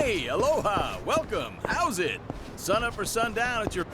Hey, aloha, welcome. How's it? Sun up or sun down, it's your...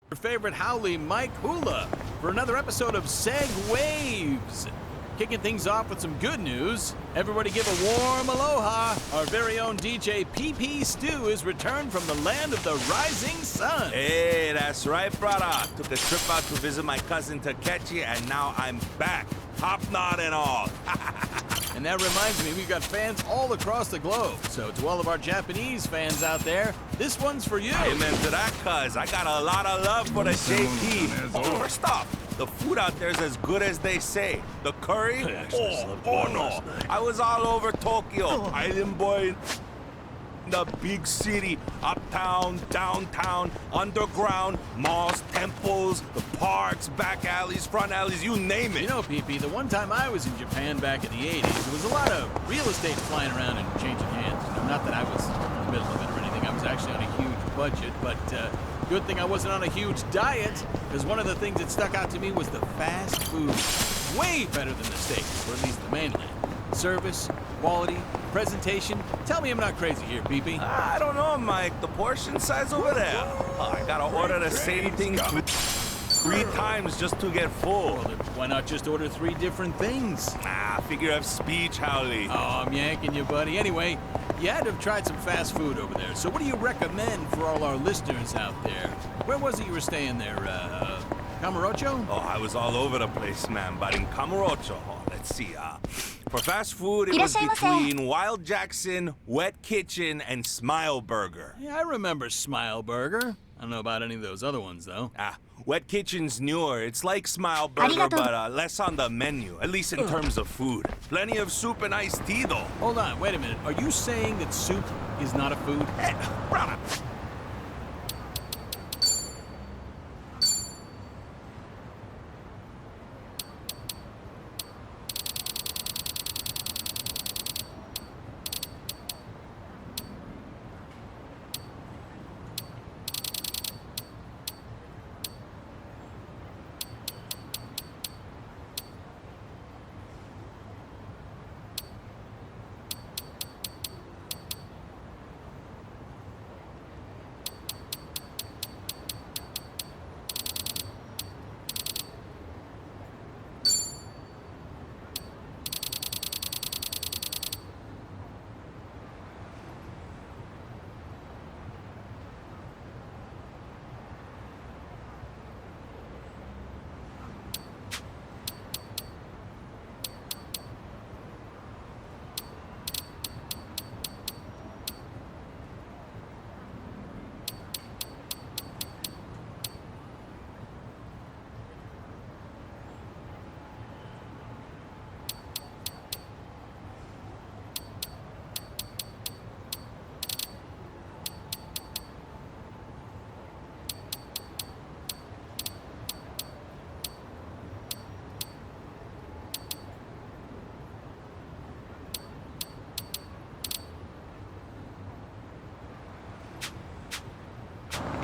Your favorite Howley, Mike Hula, for another episode of Seg Waves. Kicking things off with some good news. Everybody give a warm aloha. Our very own DJ PP Stew is returned from the land of the rising sun. Hey, that's right, brother. Took a trip out to visit my cousin Takechi, and now I'm back. Hop knot and all. And that reminds me, we've got fans all across the globe. So to all of our Japanese fans out there, this one's for you. Amen to that, cuz. I got a lot of love for the JP. Oh, first off, the food out there is as good as they say. The curry? Oh no. I was all over Tokyo. Island boy. The big city, uptown, downtown, underground, malls, temples, the parks, back alleys, front alleys, you name it. You know, PP, the one time I was in Japan back in the 80s, there was a lot of real estate flying around and changing hands. You know, not that I was in the middle of it or anything. I was actually on a huge budget, but good thing I wasn't on a huge diet, because one of the things that stuck out to me was the fast food. Way better than the States, or at least the mainland. Service, quality, presentation. Tell me I'm not crazy here, PP. I don't know, Mike. The portion size over there. I gotta order the same thing 3 times just to get full. Well, then why not just order 3 different things? Figure of speech, Howley. Oh, I'm yanking you, buddy. Anyway, you had to have tried some fast food over there. So what do you recommend for all our listeners out there? Where was it you were staying there? Kamurocho? Oh, I was all over the place, man. But in Kamurocho, let's see, for fast food, it was between Wild Jackson, Wet Kitchen, and Smile Burger. Yeah, I remember Smile Burger. I don't know about any of those other ones, though. Wet Kitchen's newer. It's like Smile Burger, but less on the menu, at least in terms of food. Plenty of soup and iced tea, though. Hold on, wait a minute. Are you saying that soup is not a food? Hey, brother.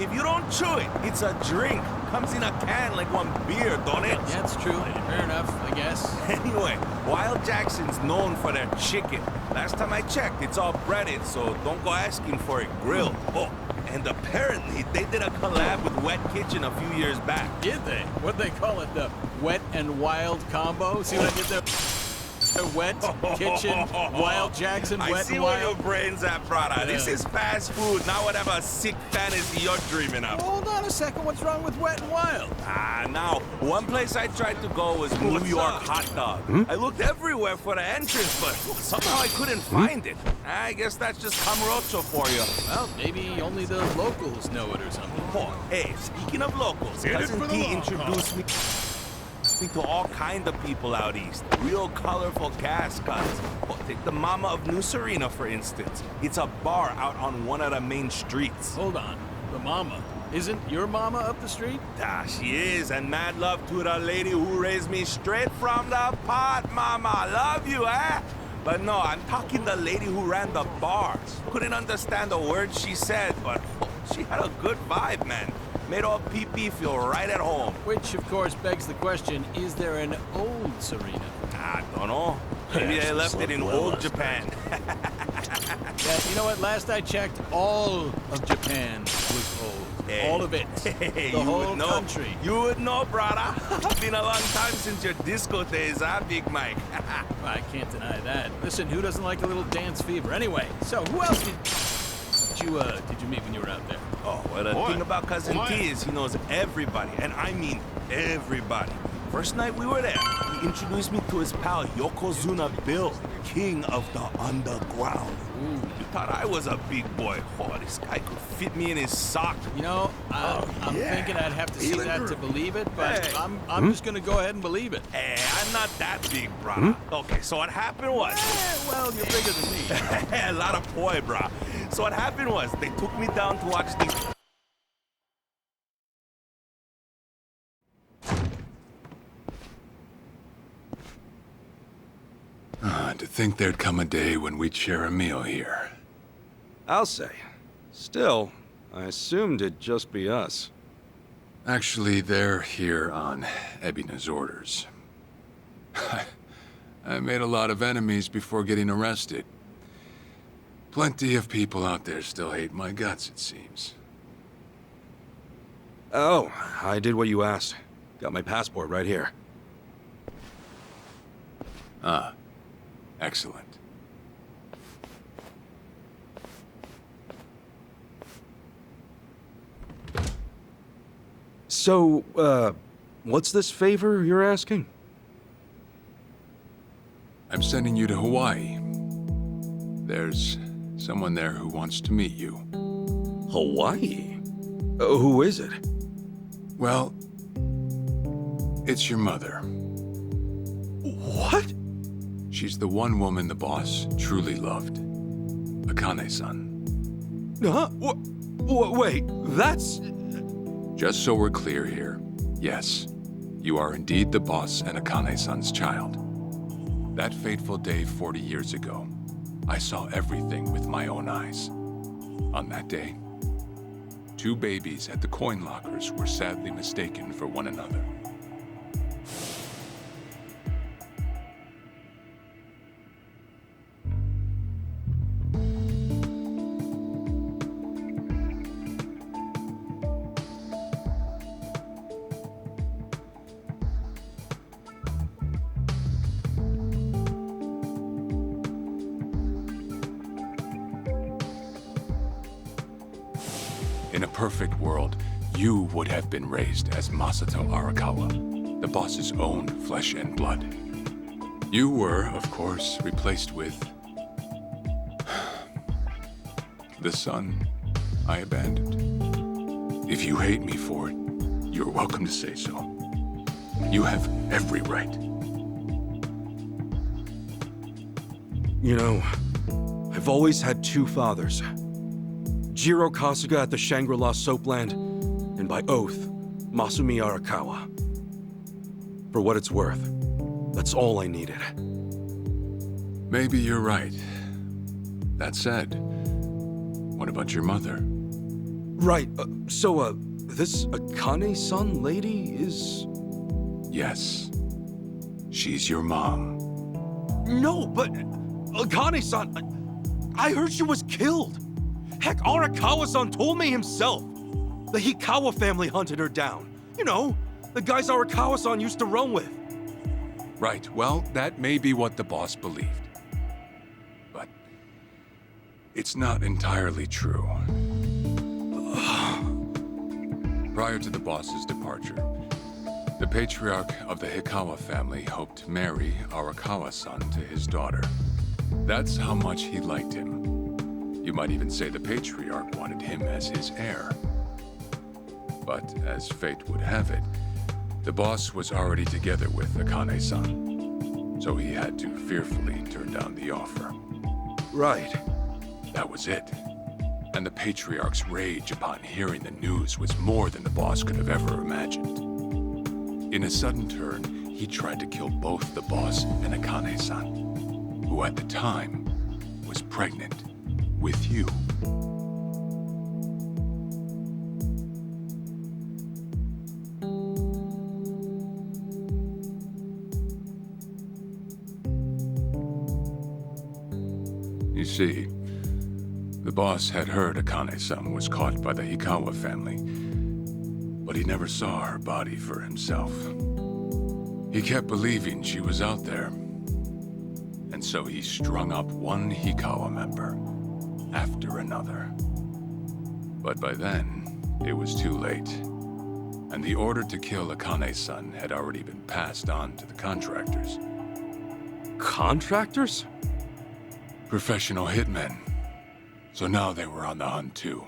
if you don't chew it, it's a drink. Comes in a can like one beer, don't it? Yeah, it's true. Fair enough, I guess. Anyway, Wild Jackson's known for their chicken. Last time I checked, it's all breaded, so don't go asking for it grilled. Oh, and apparently they did a collab with Wet Kitchen a few years back. Did they? What'd they call it? The Wet and Wild combo? See what I did there? Wet Kitchen, Wild Jackson, I Wet see and where Wild. your brain's at, brother. This is fast food, not whatever sick fantasy you're dreaming of. Hold on a second. What's wrong with Wet and Wild? Now, one place I tried to go was New York Hot Dog. I looked everywhere for the entrance, but somehow I couldn't find it. I guess that's just Camarocho for you. Well, maybe only the locals know it or something. Oh, hey, speaking of locals, Cousin T introduced me to all kind of people out east. Real colorful gas guns. Well, take the Mama of New Serena, for instance. It's a bar out on one of the main streets. Hold on. The mama. Isn't your mama up the street? She is, and mad love to the lady who raised me straight from the pot, Mama. Love you, eh? But no, I'm talking the lady who ran the bar. Couldn't understand a word she said, but she had a good vibe, man. Made all PP feel right at home. Which, of course, begs the question, is there an old Serena? I don't know. Maybe they left it in old Japan. Yeah, you know what? Last I checked, all of Japan was old. Hey. All of it. Hey, The you whole would know. country. You would know, brother. Been a long time since your disco days, huh, Big Mike? I can't deny that. Listen, who doesn't like a little dance fever? Anyway, so who else did you meet when you were out there? Oh, well, the thing about Cousin T is he knows everybody, and I mean everybody. First night we were there, he introduced me to his pal Yokozuna Bill, king of the underground. Ooh. You thought I was a big boy. Oh, this guy could fit me in his sock. You know, I'm thinking I'd have to see that to believe it, but Hey. I'm just gonna go ahead and believe it. Hey, I'm not that big, brah. Okay, so what happened was... Well, you're bigger than me. A lot of poi, brah. So what happened was, they took me down to watch these... To think there'd come a day when we'd share a meal here. I'll say. Still, I assumed it'd just be us. Actually, they're here on Ebina's orders. I made a lot of enemies before getting arrested. Plenty of people out there still hate my guts, it seems. Oh, I did what you asked. Got my passport right here. Ah, excellent. So, what's this favor you're asking? I'm sending you to Hawaii. There's someone there who wants to meet you. Hawaii? Who is it? Well, it's your mother. What? She's the one woman the boss truly loved. Akane-san. Huh? Wait, that's... Just so we're clear here, yes, you are indeed the boss and Akane-san's child. That fateful day 40 years ago, I saw everything with my own eyes. On that day, 2 babies at the coin lockers were sadly mistaken for one another. In a perfect world, you would have been raised as Masato Arakawa, the boss's own flesh and blood. You were, of course, replaced with... the son I abandoned. If you hate me for it, you're welcome to say so. You have every right. You know, I've always had 2 fathers. Jiro Kasuga at the Shangri-La Soapland, and by oath, Masumi Arakawa. For what it's worth, that's all I needed. Maybe you're right. That said, what about your mother? Right, this Akane-san lady is... Yes. She's your mom. No, but Akane-san, I heard she was killed. Heck, Arakawa-san told me himself. The Hikawa family hunted her down. You know, the guys Arakawa-san used to roam with. Right, well, that may be what the boss believed. But it's not entirely true. Prior to the boss's departure, the patriarch of the Hikawa family hoped to marry Arakawa-san to his daughter. That's how much he liked him. You might even say the patriarch wanted him as his heir. But as fate would have it, the boss was already together with Akane-san, so he had to fearfully turn down the offer. Right. That was it. And the patriarch's rage upon hearing the news was more than the boss could have ever imagined. In a sudden turn, he tried to kill both the boss and Akane-san, who at the time was pregnant with you. You see, the boss had heard Akane-san was caught by the Hikawa family, but he never saw her body for himself. He kept believing she was out there, and so he strung up one Hikawa member after another. But by then, it was too late, and the order to kill Akane-san had already been passed on to the contractors. Contractors? Professional hitmen. So now they were on the hunt too.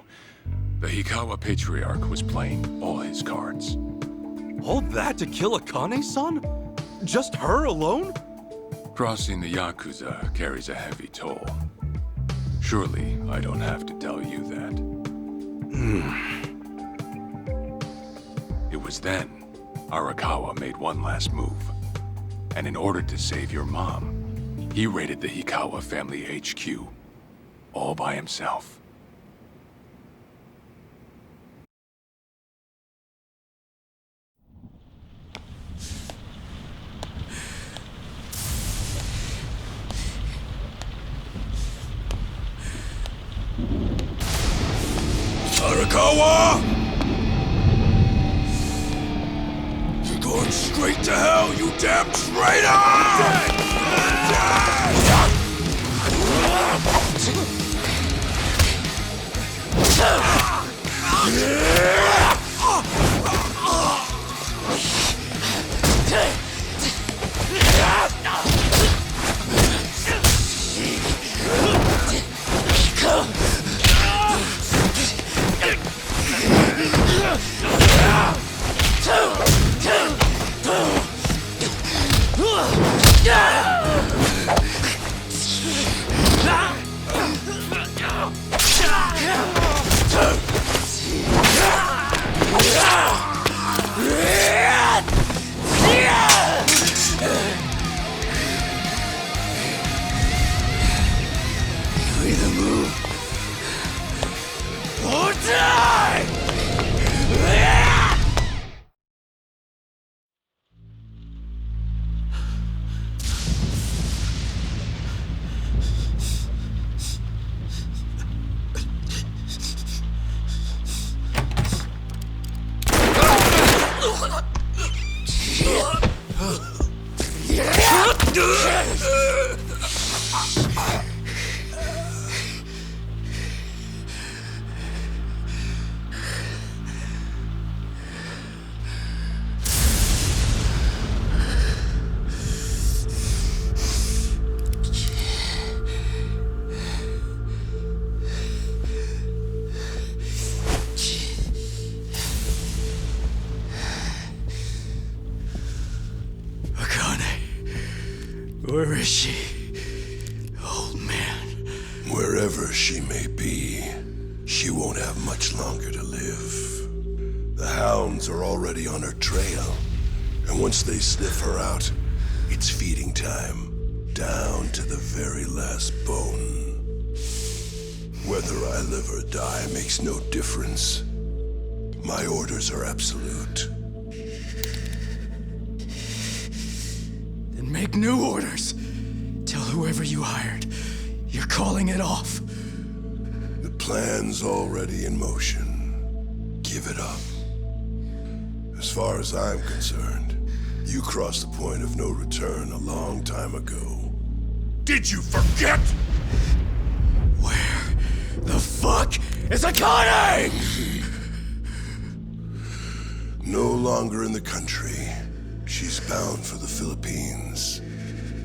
The Hikawa patriarch was playing all his cards. All that to kill Akane-san? Just her alone? Crossing the Yakuza carries a heavy toll. Surely I don't have to tell you that. It was then Arakawa made one last move. And in order to save your mom, he raided the Hikawa family HQ, all by himself. Arakawa! You're going straight to hell, you damn traitor! You either move or die! Where is she, old man? Wherever she may be, she won't have much longer to live. The hounds are already on her trail, and once they sniff her out, it's feeding time, down to the very last bone. Whether I live or die makes no difference. My orders are absolute. Then make new orders. Tell whoever you hired, you're calling it off. The plan's already in motion. Give it up. As far as I'm concerned, you crossed the point of no return a long time ago. Did you forget? Where the fuck is Akane? No longer in the country. She's bound for the Philippines.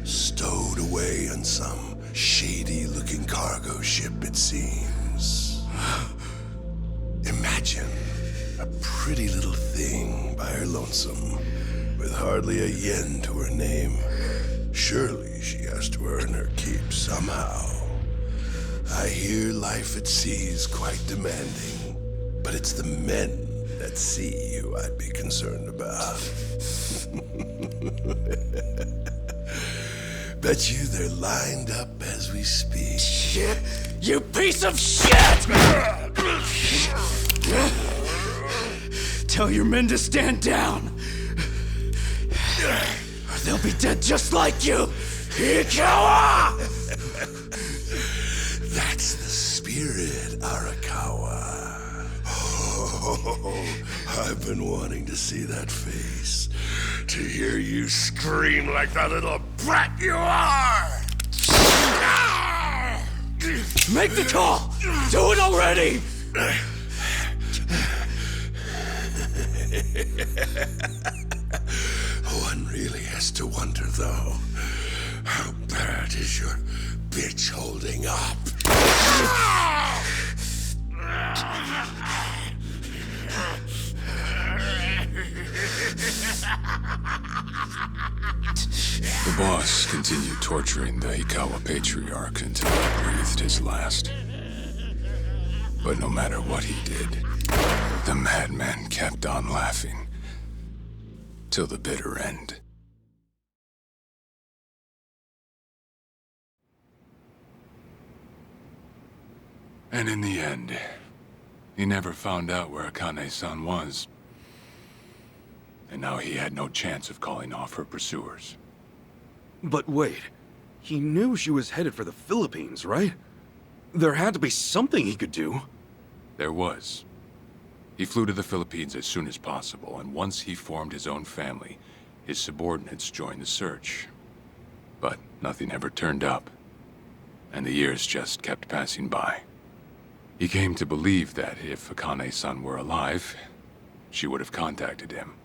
Stowed away on some shady-looking cargo ship, it seems. Imagine a pretty little thing by her lonesome, with hardly a yen to her name. Surely she has to earn her keep somehow. I hear life at sea is quite demanding, but it's the men at sea who I'd be concerned about. Bet you they're lined up as we speak. Shit! You piece of shit! Tell your men to stand down. Or they'll be dead just like you. Ikawa! That's the spirit, Arakawa. Oh, I've been wanting to see that face. To hear you scream like the little brat you are! Make the call! Do it already! One really has to wonder, though, how bad is your bitch holding up? The boss continued torturing the Ikawa patriarch until he breathed his last. But no matter what he did, the madman kept on laughing. Till the bitter end. And in the end, he never found out where Akane-san was. And now he had no chance of calling off her pursuers. But wait, he knew she was headed for the Philippines, right? There had to be something he could do. There was. He flew to the Philippines as soon as possible, and once he formed his own family, his subordinates joined the search. But nothing ever turned up, and the years just kept passing by. He came to believe that if Akane-san were alive, she would have contacted him.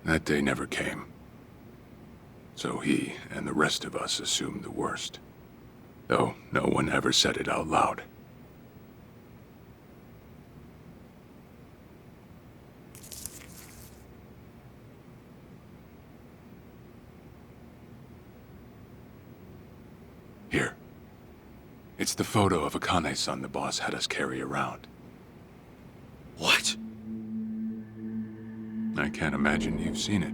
That day never came. So he and the rest of us assumed the worst. Though no one ever said it out loud. Here. It's the photo of Akane-san the boss had us carry around. What? I can't imagine you've seen it.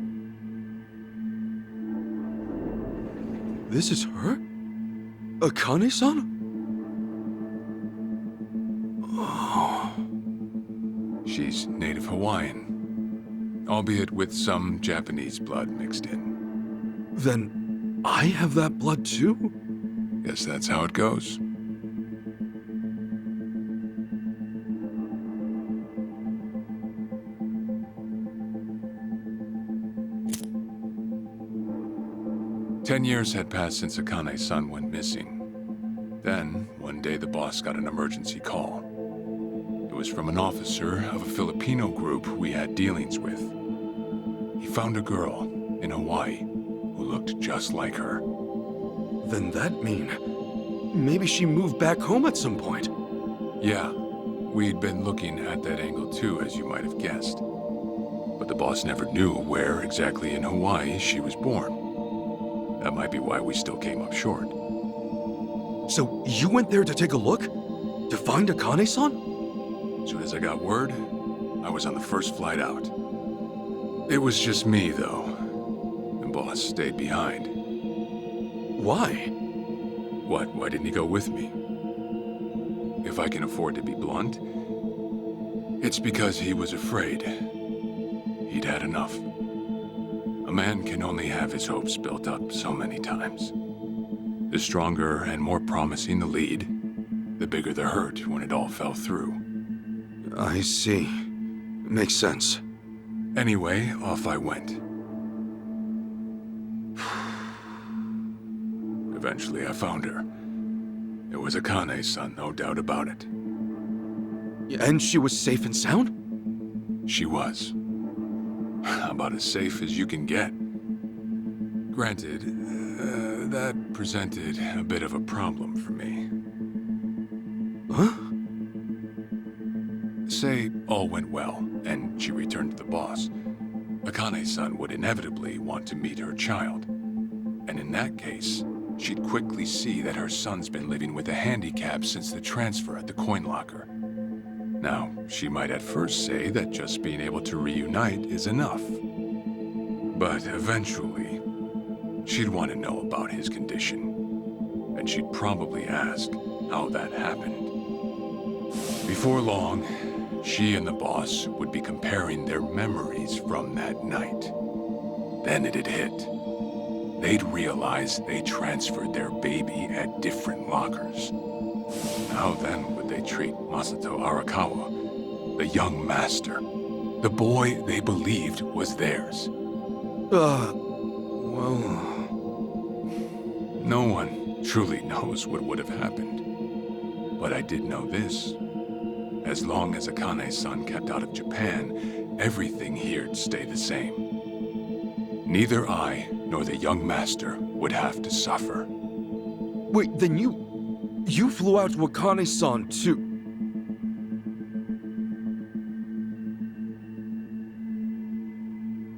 This is her? Akane-san? She's native Hawaiian, albeit with some Japanese blood mixed in. Then I have that blood too? Guess that's how it goes. Ten years had passed since Akane-san went missing. Then, one day the boss got an emergency call. It was from an officer of a Filipino group we had dealings with. He found a girl in Hawaii who looked just like her. Then that mean maybe she moved back home at some point? Yeah, we'd been looking at that angle too, as you might have guessed. But the boss never knew where exactly in Hawaii she was born. That might be why we still came up short. So you went there to take a look? To find Akane-san? As soon as I got word, I was on the first flight out. It was just me, though. The boss stayed behind. Why? What? Why didn't he go with me? if I can afford to be blunt, it's because he was afraid. He'd had enough. A man can only have his hopes built up so many times. The stronger and more promising the lead, the bigger the hurt when it all fell through. I see. Makes sense. Anyway, off I went. Eventually, I found her. It was Akane's son, no doubt about it. And she was safe and sound? She was. About as safe as you can get. Granted, that presented a bit of a problem for me. Huh? Say all went well, and she returned to the boss. Akane's son would inevitably want to meet her child. And in that case, she'd quickly see that her son's been living with a handicap since the transfer at the coin locker. Now, she might at first say that just being able to reunite is enough. But eventually, she'd want to know about his condition. And she'd probably ask how that happened. Before long, she and the boss would be comparing their memories from that night. Then it'd hit. They'd realize they transferred their baby at different lockers. How then would they treat Masato Arakawa, the young master, the boy they believed was theirs? Well... No one truly knows what would have happened. But I did know this. As long as Akane's son kept out of Japan, everything here'd stay the same. Neither I nor the young master would have to suffer. Wait, then you flew out to Akane-san too?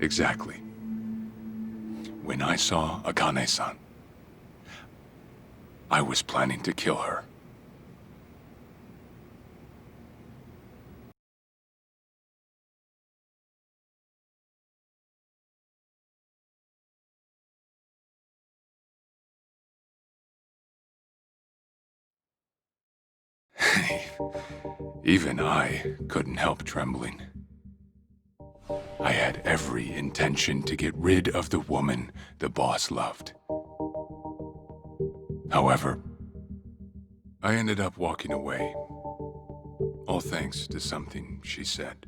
Exactly. When I saw Akane-san, I was planning to kill her. Even I couldn't help trembling. I had every intention to get rid of the woman the boss loved. However, I ended up walking away, all thanks to something she said.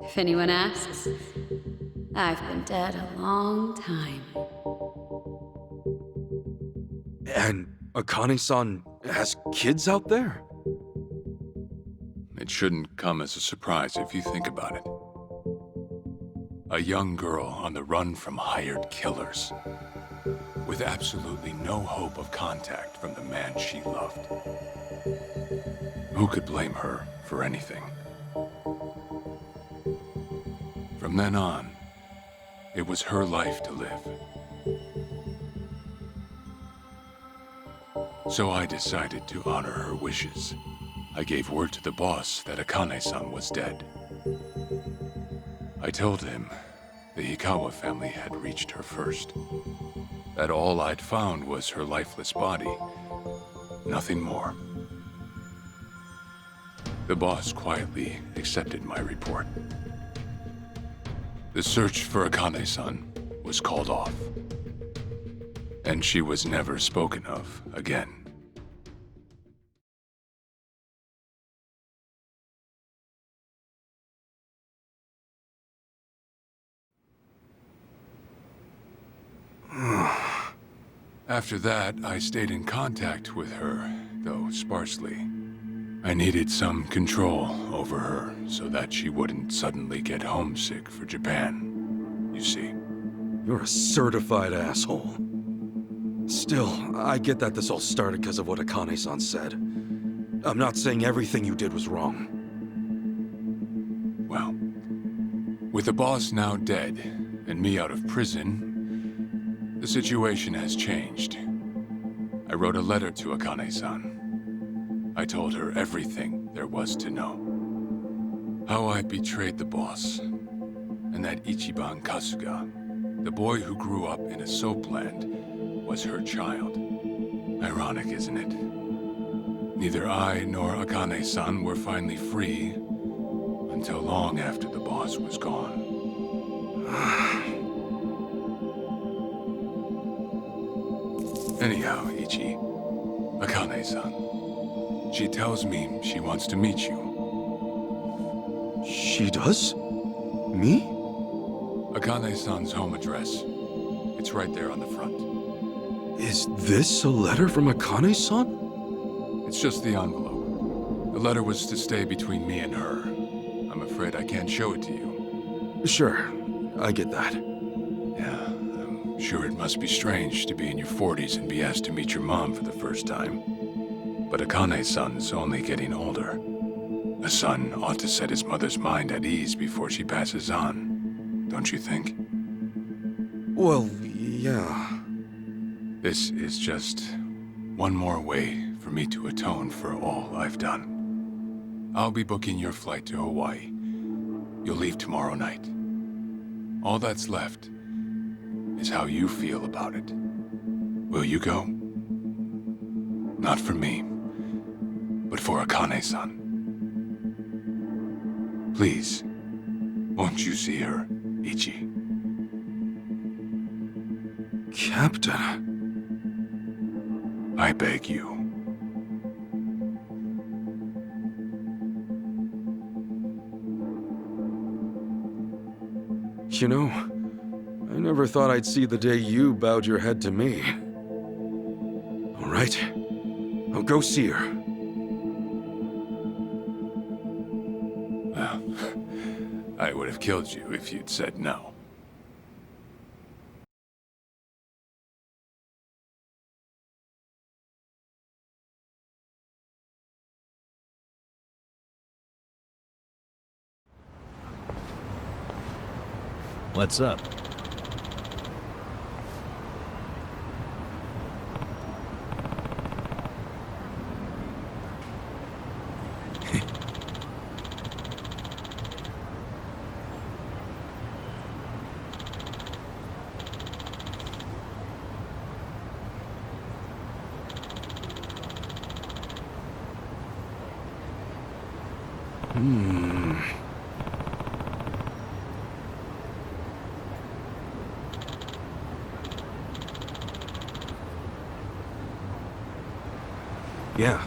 If anyone asks, I've been dead a long time. And Akane-san has kids out there? It shouldn't come as a surprise if you think about it. A young girl on the run from hired killers, with absolutely no hope of contact from the man she loved. Who could blame her for anything? From then on, it was her life to live. So I decided to honor her wishes. I gave word to the boss that Akane-san was dead. I told him the Hikawa family had reached her first. That all I'd found was her lifeless body. Nothing more. The boss quietly accepted my report. The search for Akane-san was called off. And she was never spoken of again. After that, I stayed in contact with her, though sparsely. I needed some control over her so that she wouldn't suddenly get homesick for Japan, you see. You're a certified asshole. Still, I get that this all started because of what Akane-san said. I'm not saying everything you did was wrong. Well, with the boss now dead and me out of prison, the situation has changed. I wrote a letter to Akane-san. I told her everything there was to know. How I betrayed the boss, and that Ichiban Kasuga, the boy who grew up in a soapland, was her child. Ironic, isn't it? Neither I nor Akane-san were finally free until long after the boss was gone. Anyhow, Ichi, Akane-san, she tells me she wants to meet you. She does? Me? Akane-san's home address. It's right there on the front. Is this a letter from Akane-san? It's just the envelope. The letter was to stay between me and her. I'm afraid I can't show it to you. Sure, I get that. Yeah, I'm sure it must be strange to be in your 40s and be asked to meet your mom for the first time. But Akane-san's only getting older. A son ought to set his mother's mind at ease before she passes on, don't you think? Well, yeah. This is just one more way for me to atone for all I've done. I'll be booking your flight to Hawaii. You'll leave tomorrow night. All that's left is how you feel about it. Will you go? Not for me, but for Akane-san. Please, won't you see her, Ichi? Captain. I beg you. You know, I never thought I'd see the day you bowed your head to me. All right, I'll go see her. Well, I would have killed you if you'd said no. What's up? Yeah.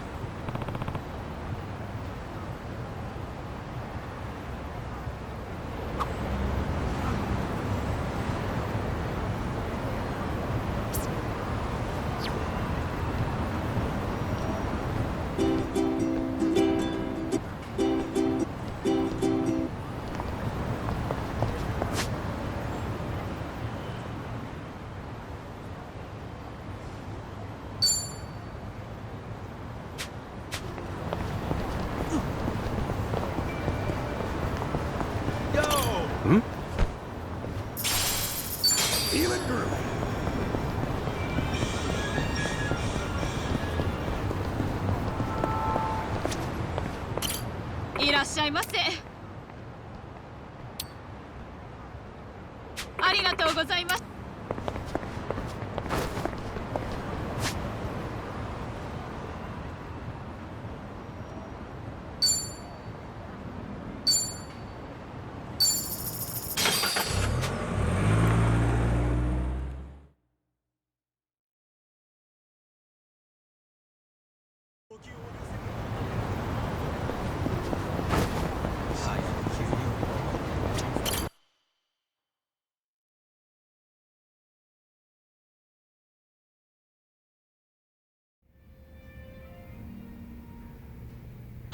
Feeling groovy. いらっしゃいませ。ありがとうございます。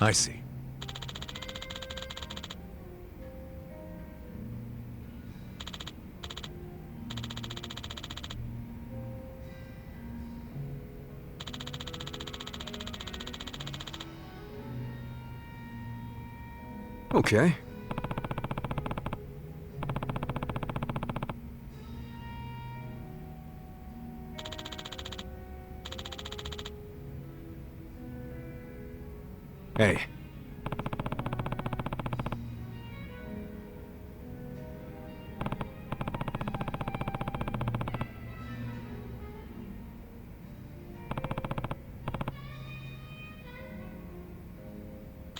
I see. Okay. Hey.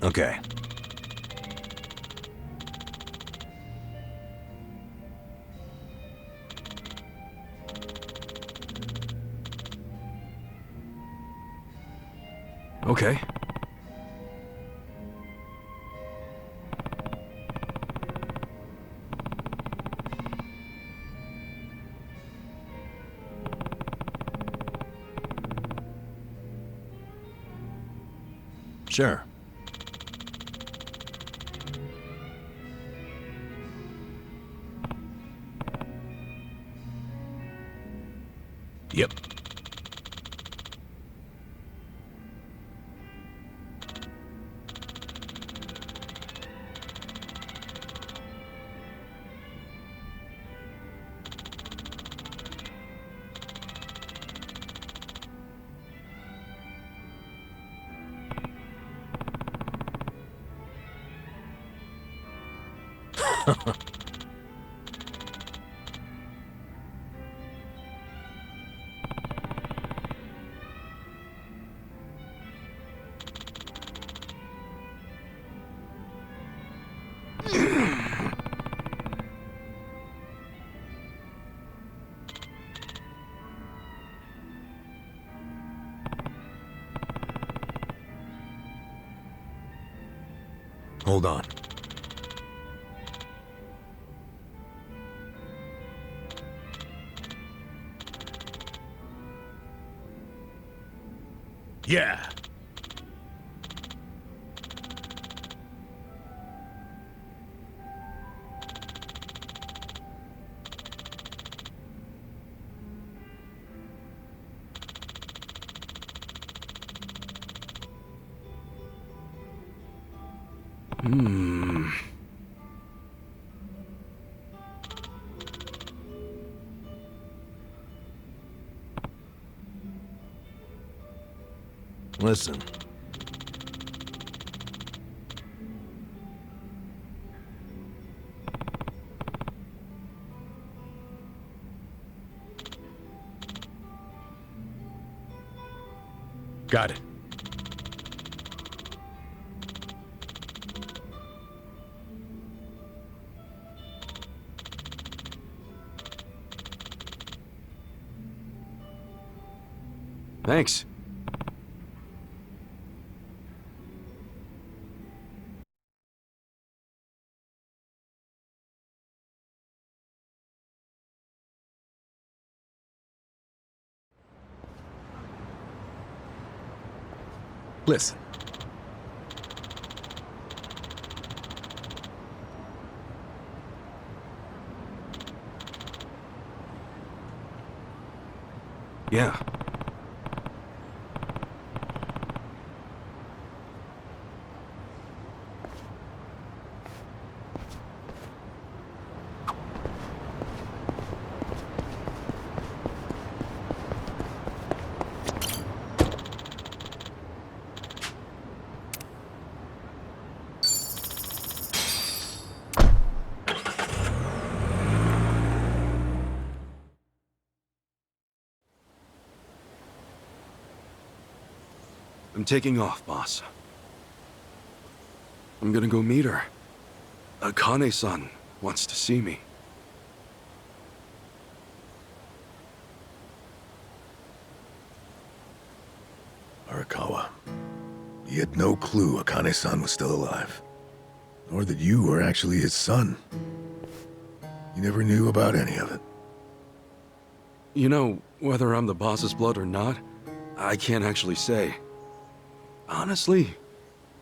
Okay. Okay. Sure. Yep. Hold on. Yeah. Listen. Got it. Thanks. Listen. Yeah. I'm taking off, boss. I'm gonna go meet her. Akane-san wants to see me. Arakawa, he had no clue Akane-san was still alive, nor that you were actually his son. He never knew about any of it. You know, whether I'm the boss's blood or not, I can't actually say. Honestly,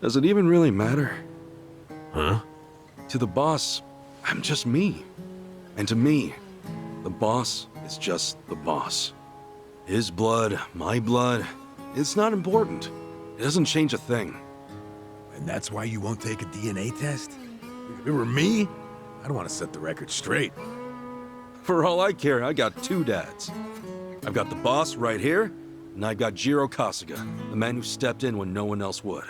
does it even really matter? Huh? To the boss, I'm just me. And to me, the boss is just the boss. His blood, my blood, it's not important. It doesn't change a thing. And that's why you won't take a DNA test? If it were me, I'd want to set the record straight. For all I care, I got two dads. I've got the boss right here, and I've got Jiro Kasuga, the man who stepped in when no one else would.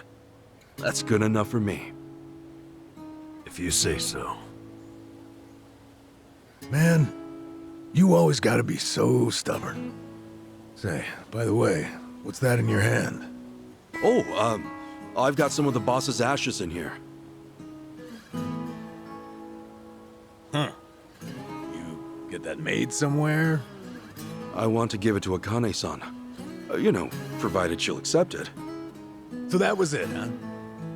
That's good enough for me. If you say so. Man, you always gotta be so stubborn. Say, by the way, what's that in your hand? Oh, I've got some of the boss's ashes in here. Huh. You get that made somewhere? I want to give it to Akane-san. You know, provided she'll accept it. So that was it, huh?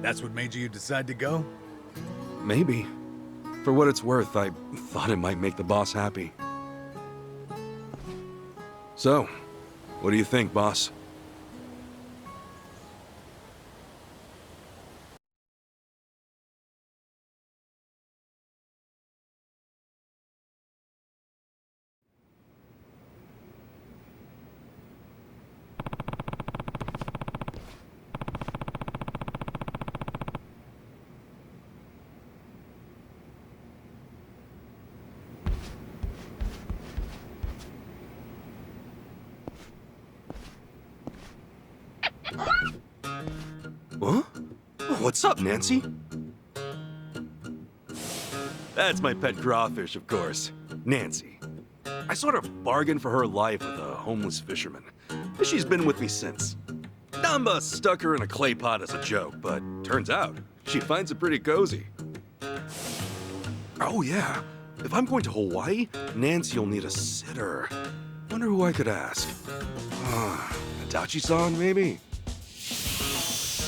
That's what made you decide to go? Maybe. For what it's worth, I thought it might make the boss happy. So, what do you think, boss? Huh? What's up, Nancy? That's my pet crawfish, of course. Nancy. I sort of bargained for her life with a homeless fisherman. She's been with me since. Damba stuck her in a clay pot as a joke, but turns out she finds it pretty cozy. Oh yeah, if I'm going to Hawaii, Nancy'll need a sitter. Wonder who I could ask. Adachi-san, maybe?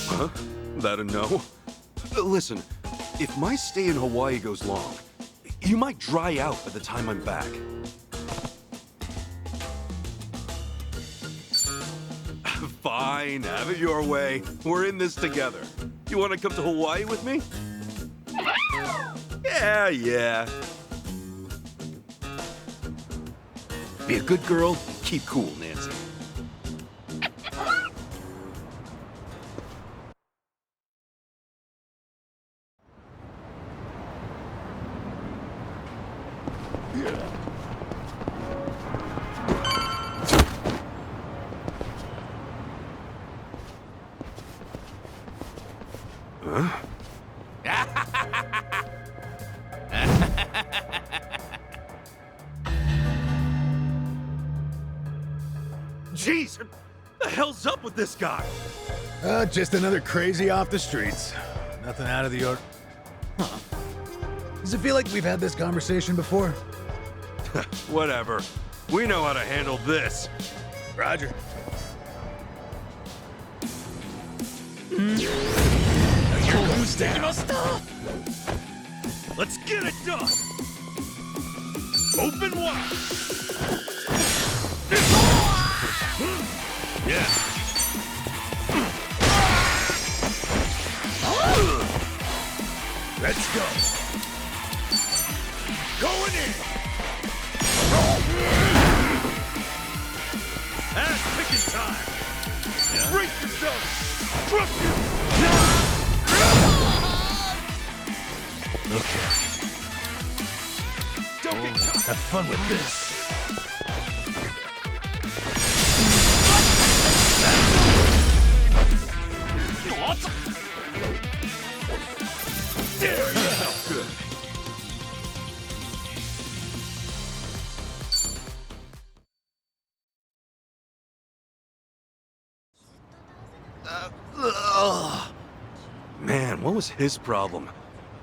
Huh? That a no? Listen, if my stay in Hawaii goes long, you might dry out by the time I'm back. Fine, have it your way. We're in this together. You want to come to Hawaii with me? Yeah. Be a good girl, keep cool, Nancy. Jeez, what the hell's up with this guy? Just another crazy off the streets. Nothing out of the ordinary. Huh. Does it feel like we've had this conversation before? Whatever. We know how to handle this. Roger. Who's down? Let's get it done. Open wide. Yeah. Let's go. Going in. Ass picking time. Yeah. Brace yourself. Trust you. Okay. Don't get caught. Have fun with this. There you go. Good. Man, what was his problem?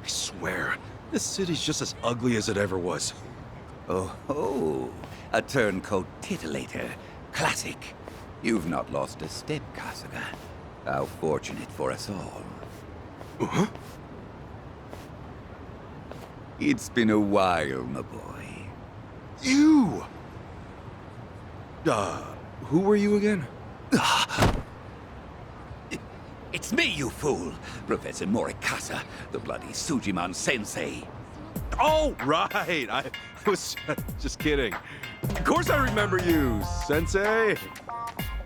I swear, this city's just as ugly as it ever was. Oh, a turncoat titillator. Classic. You've not lost a step, Kasuga. How fortunate for us all. Huh? It's been a while, my boy. You! Who were you again? It's me, you fool! Professor Morikasa, the bloody Sujiman sensei. Oh, right! I was just kidding. Of course I remember you, Sensei!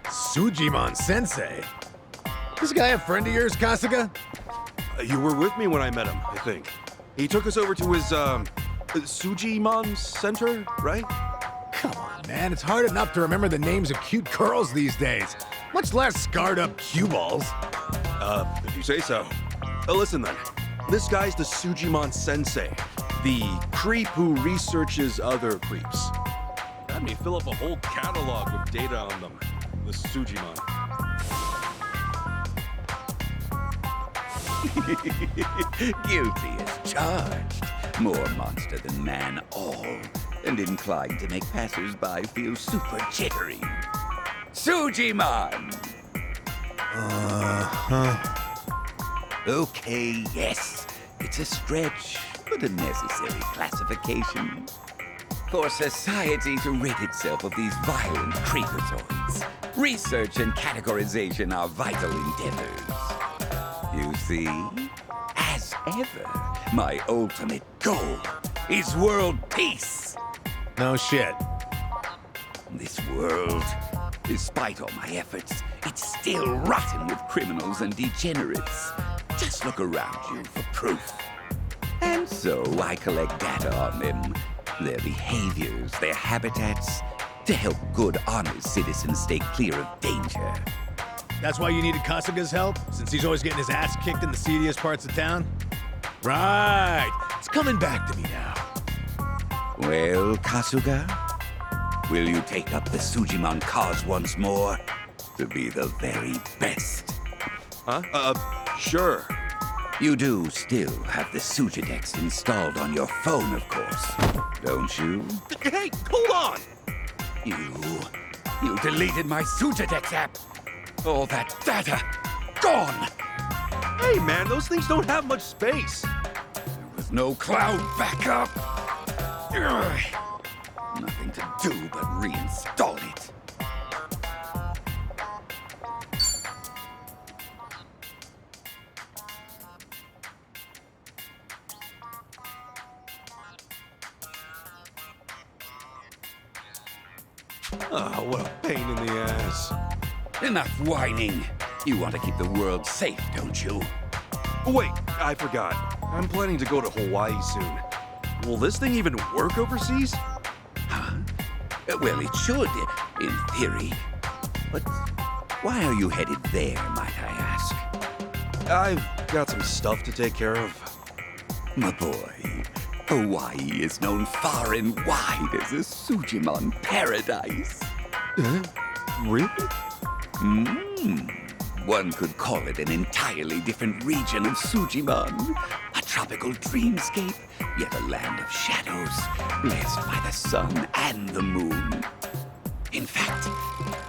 Sujiman Sensei? This guy a friend of yours, Kasuga? You were with me when I met him, I think. He took us over to his, Sujimon Center, right? Come on, man. It's hard enough to remember the names of cute girls these days. Much less scarred-up cue balls. If you say so. Listen then. This guy's the Sujimon Sensei. The creep who researches other creeps. Had me fill up a whole catalog with data on them. The Sujimon. Guilty as charged. More monster than man all, and inclined to make passers-by feel super jittery. Sujimon! Okay, yes. It's a stretch, but a necessary classification. For society to rid itself of these violent creepazoids, research and categorization are vital endeavors. You see, as ever, my ultimate goal is world peace. No shit. This world, despite all my efforts, it's still rotten with criminals and degenerates. Just look around you for proof. And so I collect data on them, their behaviors, their habitats, to help good, honest citizens stay clear of danger. That's why you needed Kasuga's help? Since he's always getting his ass kicked in the seediest parts of town? Right. It's coming back to me now. Well, Kasuga, will you take up the Sujimon cause once more to be the very best? Huh? Sure. You do still have the Sujidex installed on your phone, of course, don't you? Hey, hold on! You deleted my Sujidex app. All that data, gone. Hey, man, those things don't have much space. There was no cloud backup. Ugh. Nothing to do but reinstall it. Oh, what a pain in the ass. Enough whining. You want to keep the world safe, don't you? Wait, I forgot. I'm planning to go to Hawaii soon. Will this thing even work overseas? Huh? Well, it should, in theory. But why are you headed there, might I ask? I've got some stuff to take care of. My boy, Hawaii is known far and wide as a Sujimon paradise. Really? One could call it an entirely different region of Sujimon. A tropical dreamscape, yet a land of shadows, blessed by the sun and the moon. In fact,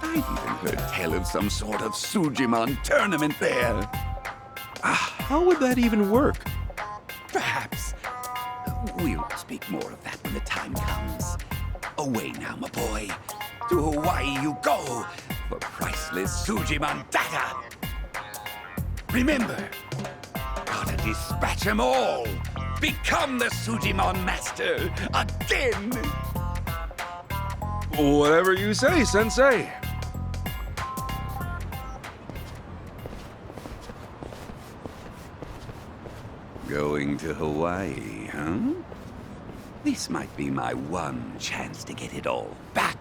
I've even heard tell of some sort of Sujimon tournament there. How would that even work? Perhaps. We'll speak more of that when the time comes. Away now, my boy. To Hawaii you go for priceless Sujimon data. Remember, gotta dispatch them all. Become the Sujimon master again. Whatever you say, Sensei. Going to Hawaii, huh? This might be my one chance to get it all back.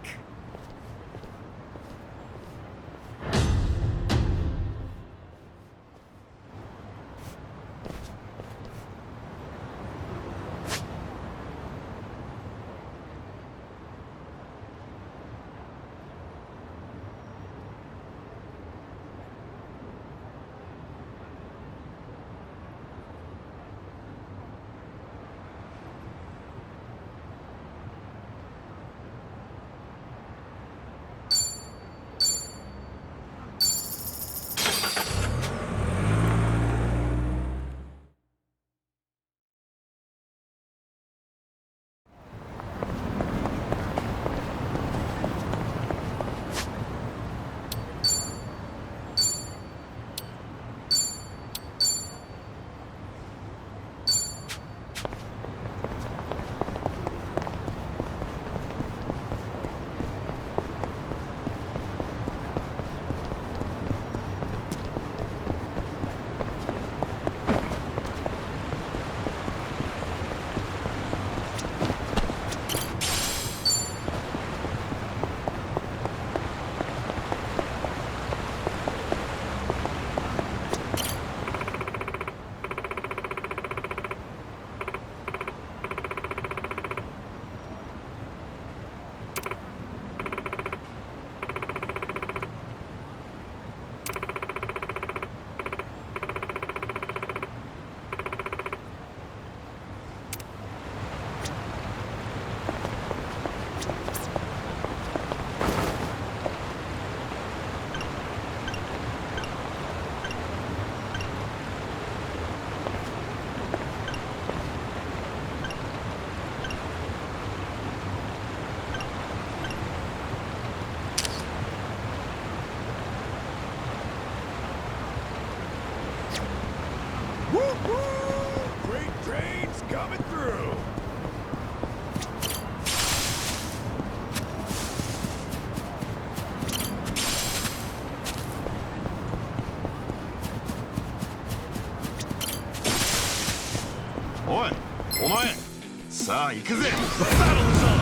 The battle is on!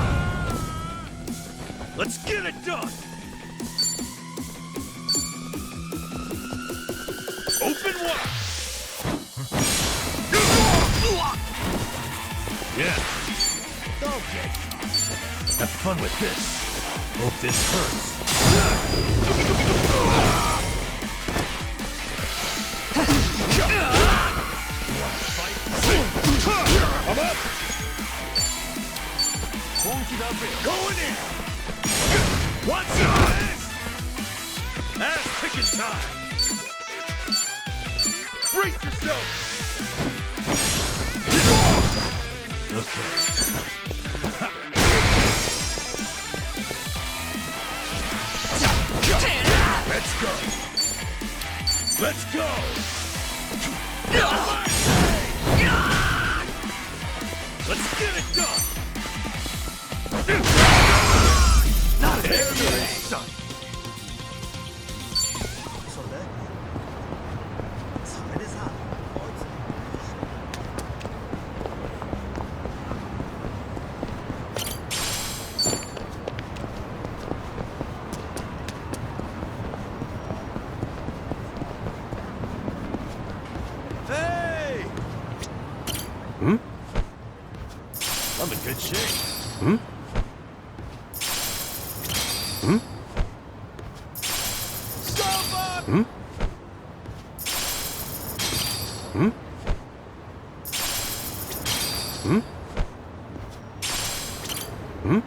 Let's get it done! Open wide! Yeah. Okay. Have fun with this. Hope this hurts. I'm up! Going in! What's this? Ass kicking time! Brace yourself! Okay. Let's go! Let's go! Let's get it done! Not there you is, son! Hey! Hmm? I'm in good shape. Hmm? Hmm? Stop up! Hmm? Hmm? Hmm? Hmm?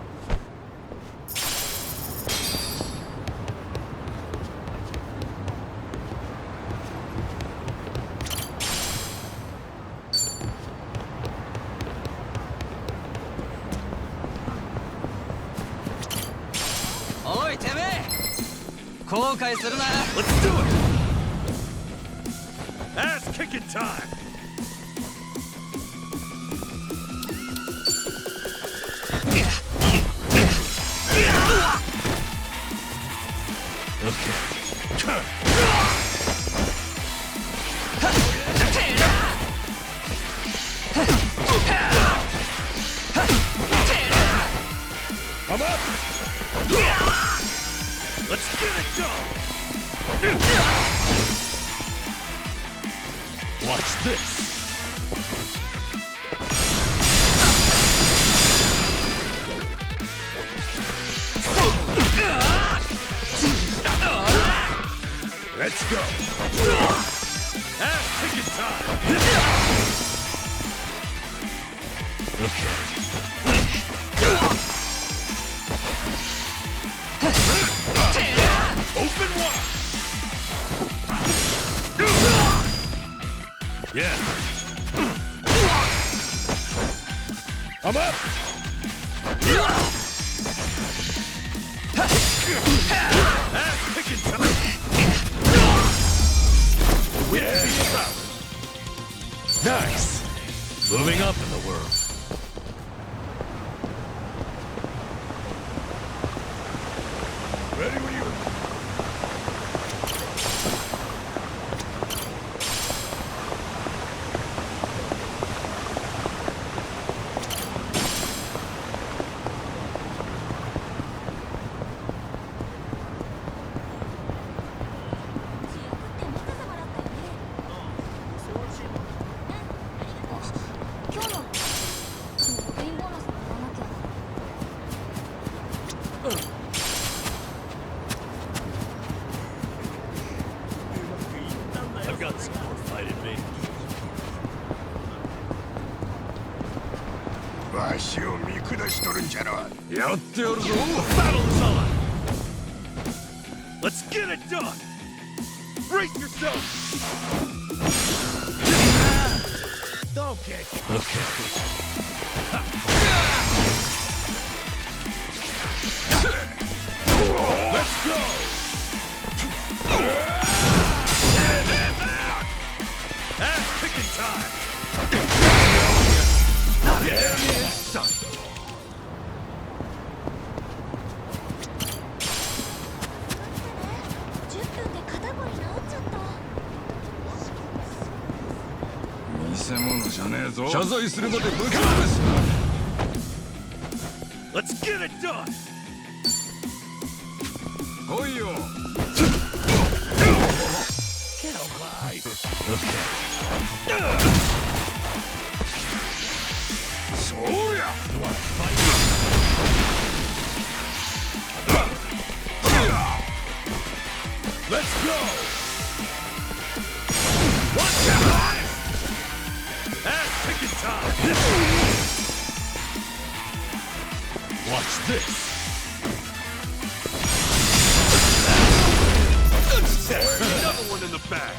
Let's do it! Ass kicking time! I'm up! Let's get it done! Watch this! Let's go! Ass kicking time! Okay. Open wide! Yeah. I'm up! Ass kicking time! Yeah. Nice! Moving up in the world. Ready when you are. I've got some more fight in me. The battle is on! Let's get it done! Brace yourself! Okay. Let's go! Ass kicking time! There it is, son! Let's get it done! Oyo! Get alive! Okay. Soya! You wanna fight? Let's go! Watch out! Ass kicking time! Watch this! Another one in the bag!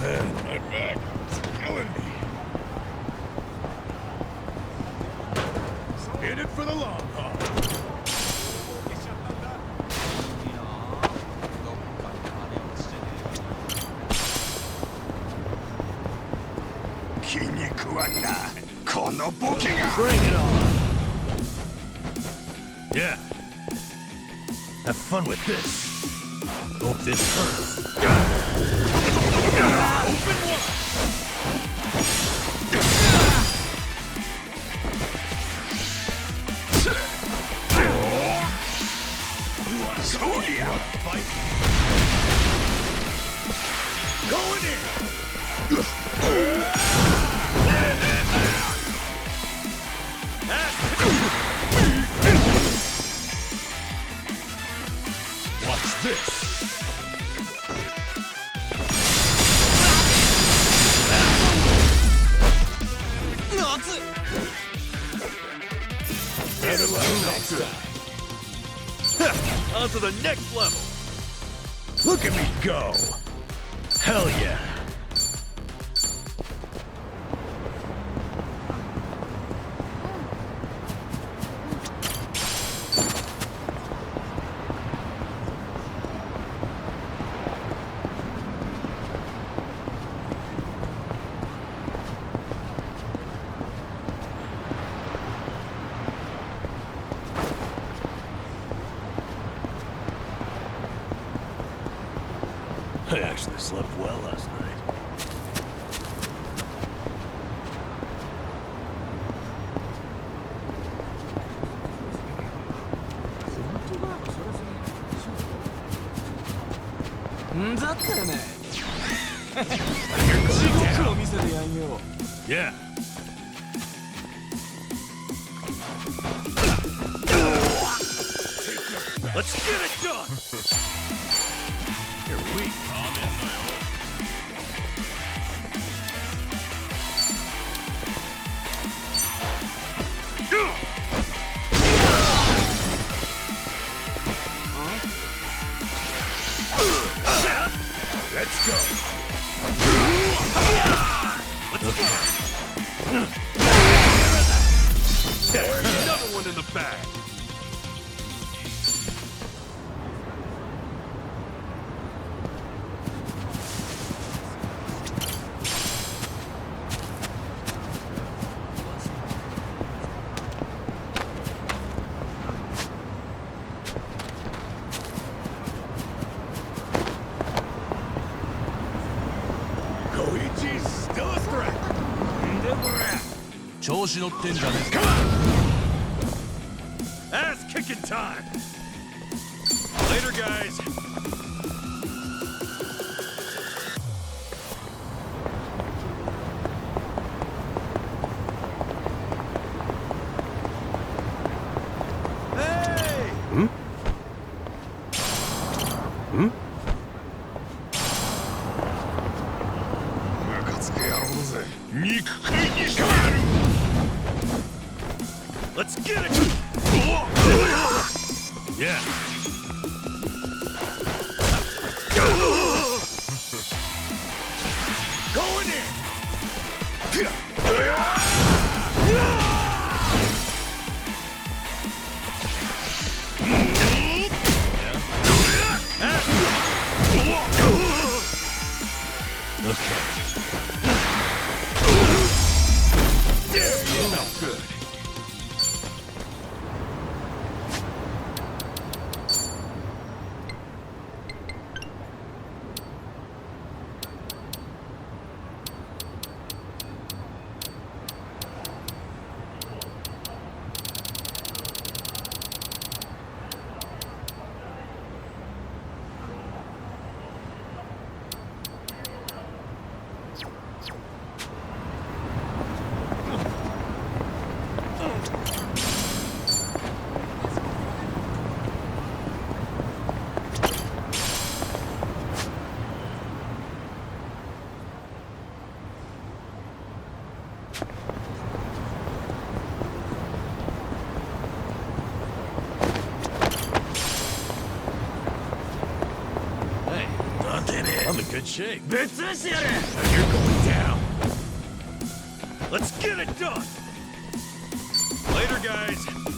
Man, my back is killing me. In it for the long haul. Bring it on! Yeah. Have fun with this. Hope this hurts. Open wide! You want to fight? Going in! Watch this! Better luck next time. On to the next level! Look at me go! Hell yeah! I actually slept well last night. Yeah. Let's get it done! You're weak. Let's go. Let's go. There's another one in the bag. Koichi's still a threat. Come on! Ass kicking time. Later, guys. Hey! Hmm? Hmm? Let's get it! Yeah. Going in! good. I'm in good shape. You're going down. Let's get it done. Later, guys.